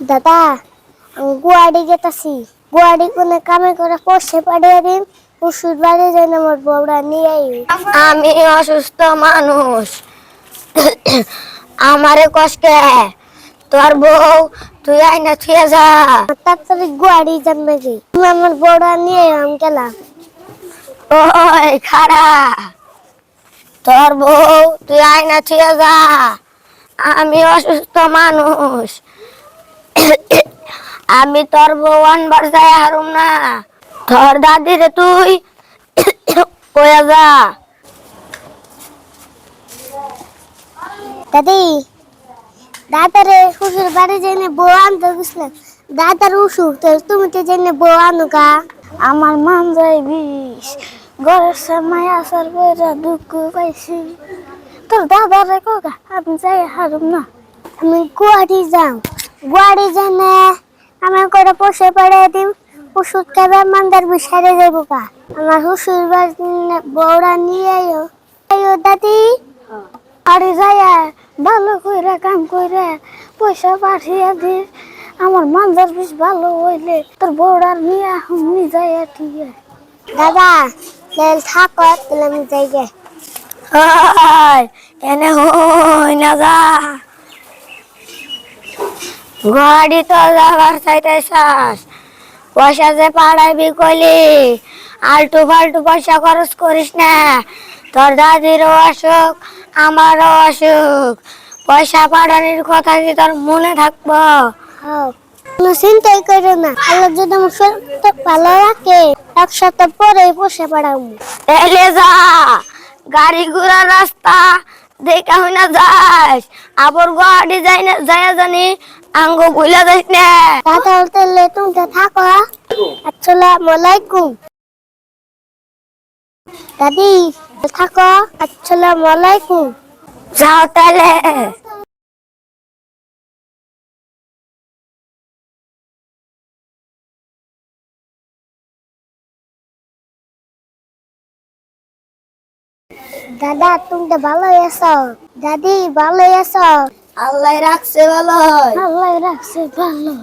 দাদা আমি গুয়াহাটি যেতেছি। গুয়াহাটি কোনে কামে করে পয়সা পাঠিয়ে দিন, ওষুধ বাড়ি যেন আমার বউরা নিয়ে আই। আমি অসুস্থ মানুষ, আমারে কষ্টে তোর বউ তুই আইনা থুয়ে যা। তাড়াতাড়ি গুয়াহাটি জানবে কি তুমি আমার বউরা নিয়ে আমি গেলাম। ওই খাড়া, তোর বউ তুই আইনা থুয়ে যা। আমি অসুস্থ মানুষ, আমি তোর বউ আনবার যাই হারুম না। তোর দাদিরে তুই কয়ে যা। দাদি দাদারে শ্বশুর বাড়ি জেনে বউ আনতে গেছিলাম, দাদার অসুখ, তো তুমি তো জেনে বউ আনো গা। আমার মান যায় বিষ, ঘরের সময় আসার পরে দুঃখ পাইছি। তোর দাদারে কোগা আমি যাই হারুম না। আমি গুয়াহাটি যাও, গুয়াহাটি জেনে আমি করে পয়সা পাঠিয়ে দিম, ওষুধ খাবে মান্দার বিষারে যাবো গা। আমার শ্বশুর বাড়ি বউরা নিয়ে আইও। আইও দাদি। আরে যাইয়া ভালো কইরা কাম কইরা পয়সা পাঠিয়ে দিস, আমার মানজার বিষ ভালো হইলে তোর বউরার নিয়ে আমি যাইয়া ঠিক আছে। দাদা তাহলে থাকো, তাহলে আমি যাই গে। এনে হই না যা, গাড়ি তো যাবার চাইতেছাস, পয়সা যে পাড়াইবি কইলি আলটু ফালটু পয়সা খরচ করিস না। তোর দাদিরও অসুখ, আমারও অসুখ, পয়সা পাঠানোর কথা কি তোর মনে থাকবো? কোনো চিন্তাই করো না, আল্লাহ যদি আমার শরীরটা ভালো রাখে এক সপ্তাহ পরে পয়সা পাঠাবো। এলে যা, গাড়ি ঘোড়া রাস্তা দেখা হই না যাস, আবার গাড়ি যাই না যায় জানি আঙ্গ ভুলে যাইস না। দাদা তাহলে তুমি থাকো। আসসালামু আলাইকুম। দাদি থাকো। আসসালামু আলাইকুম। যাও তাহলে। দাদা তুমি তো ভালোই আছো, দাদি ভালোই আছো? আল্লাহ রাখছে ভালো। আল্লাহ রাখছে ভালো।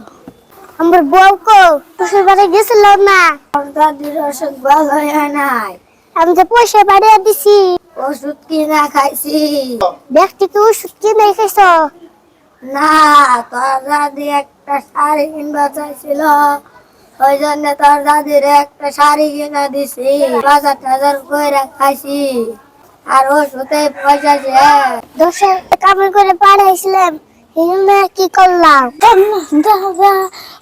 আমার বউ কো শ্বশুর বাড়ি গেছিল না? দাদির অসুখ ভালো হয় নাই, আমি যে পয়সা পাঠিয়ে দিছি, ওষুধ কিনা খাইছি। ব্যক্তি কি ওষুধ কিনে খাইছ? না, তোর দাদি একটা শাড়ি কিনবা চাইছিল, ওই জন্য তোর দাদির একটা শাড়ি কিনা দিছি, বাজার টাজার কইরা খাইছি, আর ওষুধে পয়সা শেষ। দোষে কামে করে পাঠাইছিলাম, কি করলাম? দাদা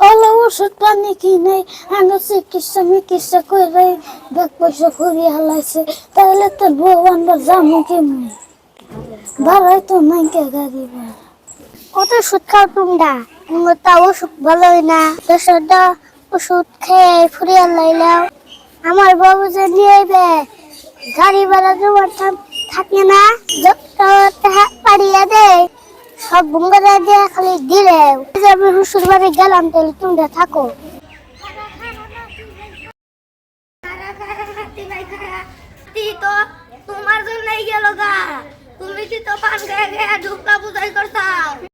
ওলা ওষুধ পানি কিনে আমি চিকিৎসা মিকিৎসা করে ব্যাগ পয়সা করিয়ে হালাইছে, তাহলে তোর বউ আনবার যাবো কেমনি? ভাড়াই তো নাই কে গাড়ি ভাড়া। কত ওষুধ খাও তোমরা, তা ওষুধ ভালোই না। দোষটা ওষুধ খেয়ে ফুরিয়ে লাইলাম। আমার বাবু যে নিয়ে আইবে, গাড়ি ভাড়া জমার থাকে না, যত পাড়িয়ে দেয় সব বুঙ্গারা দিয়ে খালি দিলে। আমি শ্বশুর বাড়ি গেলাম, তাহলে তোমরা থাকো। তো তোমার জন্যই গেল গা, তুমি কি তো পান খেয়ে ঢুকা বুঝাই করতাম।